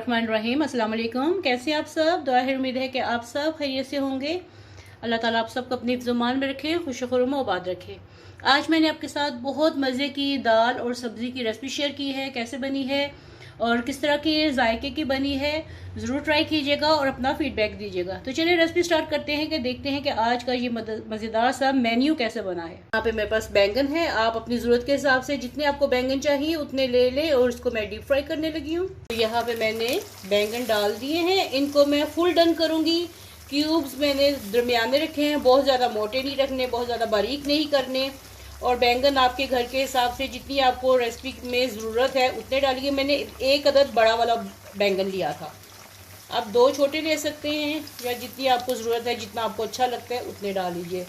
बिस्मिल्लाहिर्रहमानिर्रहीम। अस्सलाम वालेकुम। कैसे आप सब? दुआ है, उम्मीद है कि आप सब खैरियत से होंगे। अल्लाह ताला आप सबको अपनी हिफ्ज़-ओ-मान में रखे, खुश खुर्म आबाद रखे। आज मैंने आपके साथ बहुत मज़े की दाल और सब्ज़ी की रेसिपी शेयर की है। कैसे बनी है और किस तरह की जायके की बनी है, ज़रूर ट्राई कीजिएगा और अपना फीडबैक दीजिएगा। तो चलिए रेसिपी स्टार्ट करते हैं कि देखते हैं कि आज का ये मज़ेदार सा मेन्यू कैसे बना है। यहाँ पे मेरे पास बैंगन है। आप अपनी ज़रूरत के हिसाब से जितने आपको बैंगन चाहिए उतने ले लें और इसको मैं डीप फ्राई करने लगी हूँ। तो यहाँ पे मैंने बैंगन डाल दिए हैं। इनको मैं फुल डन करूँगी। क्यूब्स मैंने दरमियाने रखे हैं, बहुत ज़्यादा मोटे नहीं रखने, बहुत ज़्यादा बारीक नहीं करने। और बैंगन आपके घर के हिसाब से जितनी आपको रेसिपी में ज़रूरत है उतने डालिए। मैंने एक अदद बड़ा वाला बैंगन लिया था, आप 2 छोटे ले सकते हैं या जितनी आपको ज़रूरत है, जितना आपको अच्छा लगता है उतने डाल लीजिए।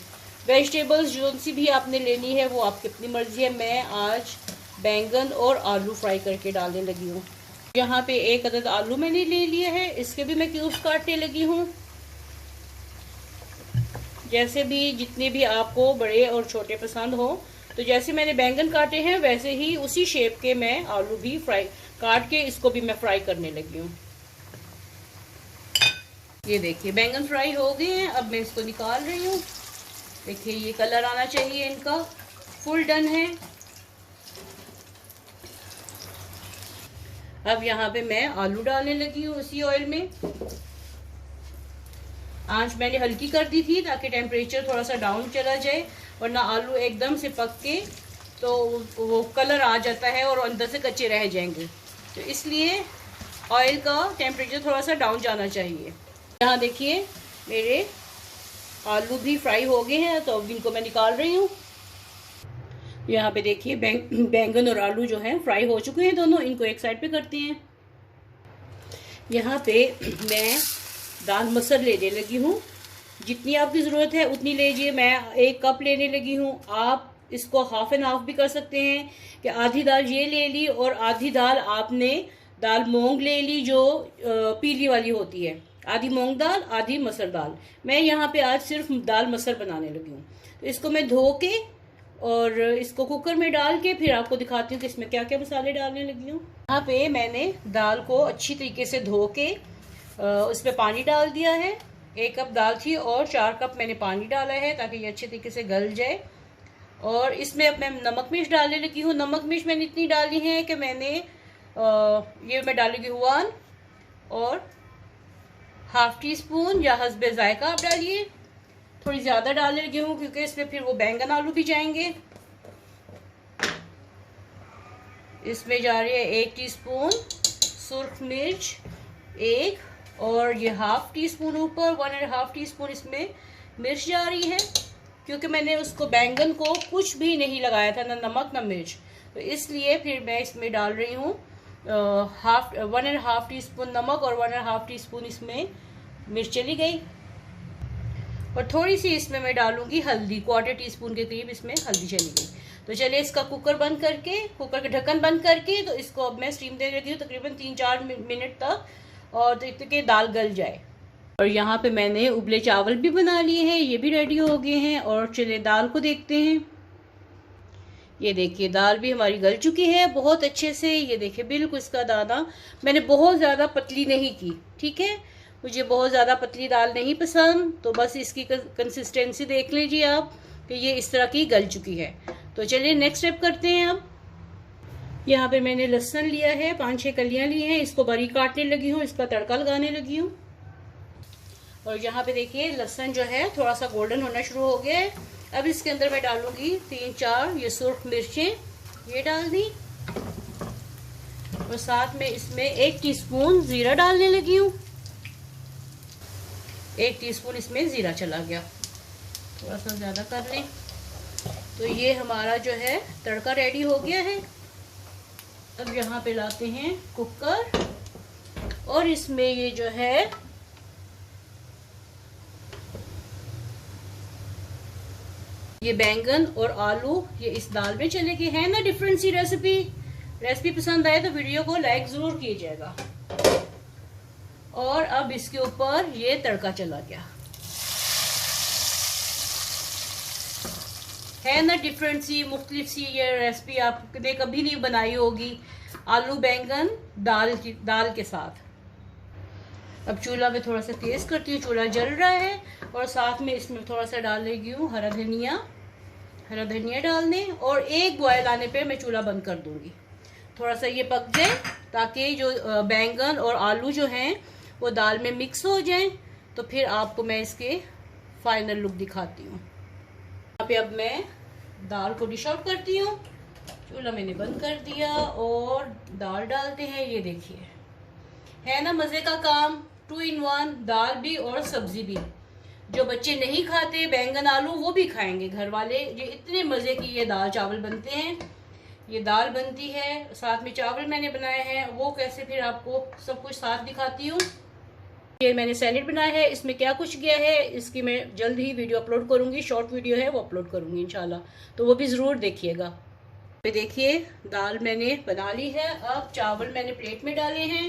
वेजिटेबल्स जो सी भी आपने लेनी है वो आपकी अपनी मर्ज़ी है। मैं आज बैंगन और आलू फ्राई करके डालने लगी हूँ। यहाँ पे एक अदद आलू मैंने ले लिया है, इसके भी मैं क्यूब्स काटने लगी हूँ। जैसे भी जितने भी आपको बड़े और छोटे पसंद हो, तो जैसे मैंने बैंगन काटे हैं वैसे ही उसी शेप के मैं आलू भी फ्राई काट के इसको भी मैं फ्राई करने लगी हूँ। ये देखिए बैंगन फ्राई हो गए हैं। अब मैं इसको निकाल रही हूँ। देखिए ये कलर आना चाहिए इनका। फुल डन है। अब यहाँ पे मैं आलू डालने लगी हूँ उसी ऑयल में। आंच मैंने हल्की कर दी थी ताकि टेम्परेचर थोड़ा सा डाउन चला जाए, वरना आलू एकदम से पक के तो वो कलर आ जाता है और अंदर से कच्चे रह जाएंगे। तो इसलिए ऑयल का टेम्परेचर थोड़ा सा डाउन जाना चाहिए। यहाँ देखिए मेरे आलू भी फ्राई हो गए हैं, तो अब इनको मैं निकाल रही हूँ। यहाँ पे देखिए बैंगन और आलू जो हैं फ्राई हो चुके हैं दोनों। इनको एक साइड पे करते हैं। यहाँ पे मैं दाल मसर लेने लगी हूँ। जितनी आपकी ज़रूरत है उतनी लीजिए। मैं 1 कप लेने लगी हूँ। आप इसको हाफ एंड हाफ भी कर सकते हैं कि आधी दाल ये ले ली और आधी दाल आपने दाल मूंग ले ली जो पीली वाली होती है। आधी मूंग दाल आधी मसर दाल। मैं यहाँ पे आज सिर्फ दाल मसर बनाने लगी हूँ। तो इसको मैं धो के और इसको कुकर में डाल के फिर आपको दिखाती हूँ कि इसमें क्या क्या मसाले डालने लगी हूँ। यहाँ पे मैंने दाल को अच्छी तरीके से धो के उसमें पानी डाल दिया है। 1 कप दाल थी और 4 कप मैंने पानी डाला है ताकि ये अच्छे तरीके से गल जाए। और इसमें अब मैं नमक मिर्च डालने लगी हूँ। नमक मिर्च मैंने इतनी डाली है कि मैंने ये मैं डालूंगी 1 और हाफ टी स्पून या हस्बे जायका आप डालिए। थोड़ी ज़्यादा डालने लगी हूँ क्योंकि इसमें फिर वो बैंगन आलू भी जाएंगे। इसमें जा रही है 1 टीस्पून सुर्ख मिर्च 1 और ये हाफ टी स्पून ऊपर 1.5 टीस्पून इसमें मिर्च जा रही है, क्योंकि मैंने उसको बैंगन को कुछ भी नहीं लगाया था, ना नमक ना मिर्च। तो इसलिए फिर मैं इसमें डाल रही हूँ 1.5 टीस्पून नमक और 1.5 टीस्पून इसमें मिर्च चली गई। और थोड़ी सी इसमें मैं डालूंगी हल्दी, 1/4 टीस्पून के करीब इसमें हल्दी चली गई। तो चलिए इसका कुकर बंद करके, कुकर का ढक्कन बंद करके तो इसको अब मैं स्टीम देने लगी हूँ तकरीबन 3-4 मिनट तक, और देखते कि दाल गल जाए। और यहाँ पे मैंने उबले चावल भी बना लिए हैं, ये भी रेडी हो गए हैं। और चलिए दाल को देखते हैं। ये देखिए दाल भी हमारी गल चुकी है बहुत अच्छे से। ये देखिए बिल्कुल इसका दाना मैंने बहुत ज़्यादा पतली नहीं की, ठीक है। मुझे बहुत ज़्यादा पतली दाल नहीं पसंद, तो बस इसकी कंसिस्टेंसी देख लीजिए आप कि ये इस तरह की गल चुकी है। तो चलिए नेक्स्ट स्टेप करते हैं। अब यहाँ पे मैंने लहसुन लिया है, 5-6 कलियाँ ली हैं। इसको बारीक काटने लगी हूँ, इसका तड़का लगाने लगी हूँ। और यहाँ पे देखिए लहसुन जो है थोड़ा सा गोल्डन होना शुरू हो गया है। अब इसके अंदर मैं डालूंगी 3-4 ये सुर्ख मिर्चें, ये डाल दी। और साथ में इसमें 1 टीस्पून जीरा डालने लगी हूँ। 1 टीस्पून इसमें जीरा चला गया, थोड़ा सा ज़्यादा कर लें। तो ये हमारा जो है तड़का रेडी हो गया है। अब यहाँ पे लाते हैं कुकर और इसमें ये जो है ये बैंगन और आलू ये इस दाल में चले गए हैं ना। डिफरेंट सी रेसिपी पसंद आए तो वीडियो को लाइक ज़रूर कीजिएगा। और अब इसके ऊपर ये तड़का चला गया है ना। डिफरेंट सी मुख्तलिफ सी ये रेसिपी आपने कभी नहीं बनाई होगी। आलू बैंगन दाल के साथ अब चूल्हा में थोड़ा सा तेज़ करती हूँ, चूल्हा जल रहा है। और साथ में इसमें थोड़ा सा डाल लेगी हूँ हरा धनिया डाल दें। और एक बॉयल आने पे मैं चूल्हा बंद कर दूँगी, थोड़ा सा ये पक जाए ताकि जो बैंगन और आलू जो हैं वो दाल में मिक्स हो जाएं। तो फिर आपको मैं इसके फाइनल लुक दिखाती हूँ। यहाँ पे अब मैं दाल को डिश आउट करती हूँ। चूल्हा मैंने बंद कर दिया और दाल डालते हैं। ये देखिए, है ना मज़े का काम, 2 in 1, दाल भी और सब्जी भी। जो बच्चे नहीं खाते बैंगन आलू वो भी खाएंगे घर वाले। ये इतने मज़े की ये दाल चावल बनते हैं। ये दाल बनती है, साथ में चावल मैंने बनाए हैं, वो कैसे फिर आपको सब कुछ साथ दिखाती हूँ। ये मैंने सैलेड बनाया है, इसमें क्या कुछ गया है इसकी मैं जल्द ही वीडियो अपलोड करूँगी, शॉर्ट वीडियो है वो अपलोड करूँगी इंशाल्लाह, तो वो भी ज़रूर देखिएगा। पे देखिए दाल मैंने बना ली है। अब चावल मैंने प्लेट में डाले हैं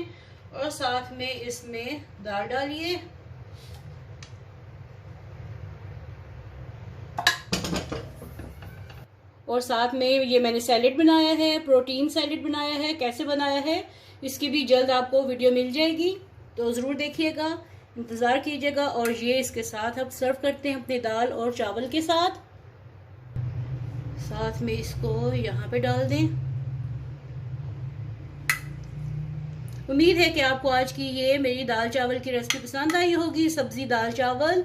और साथ में इसमें दाल डालिए। और साथ में ये मैंने सैलेड बनाया है, प्रोटीन सैलेड बनाया है। कैसे बनाया है इसकी भी जल्द आपको वीडियो मिल जाएगी, तो ज़रूर देखिएगा, इंतज़ार कीजिएगा। और ये इसके साथ अब सर्व करते हैं अपने दाल और चावल के साथ। साथ में इसको यहाँ पे डाल दें। उम्मीद है कि आपको आज की ये मेरी दाल चावल की रेसिपी पसंद आई होगी। सब्ज़ी दाल चावल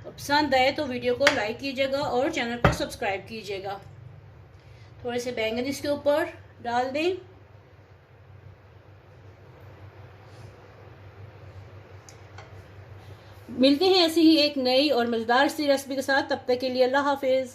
पसंद आए तो वीडियो को लाइक कीजिएगा और चैनल को सब्सक्राइब कीजिएगा। थोड़े से बैंगन इसके ऊपर डाल दें। मिलते हैं ऐसी ही एक नई और मज़ेदार सी रेसिपी के साथ, तब तक के लिए अल्लाह हाफिज़।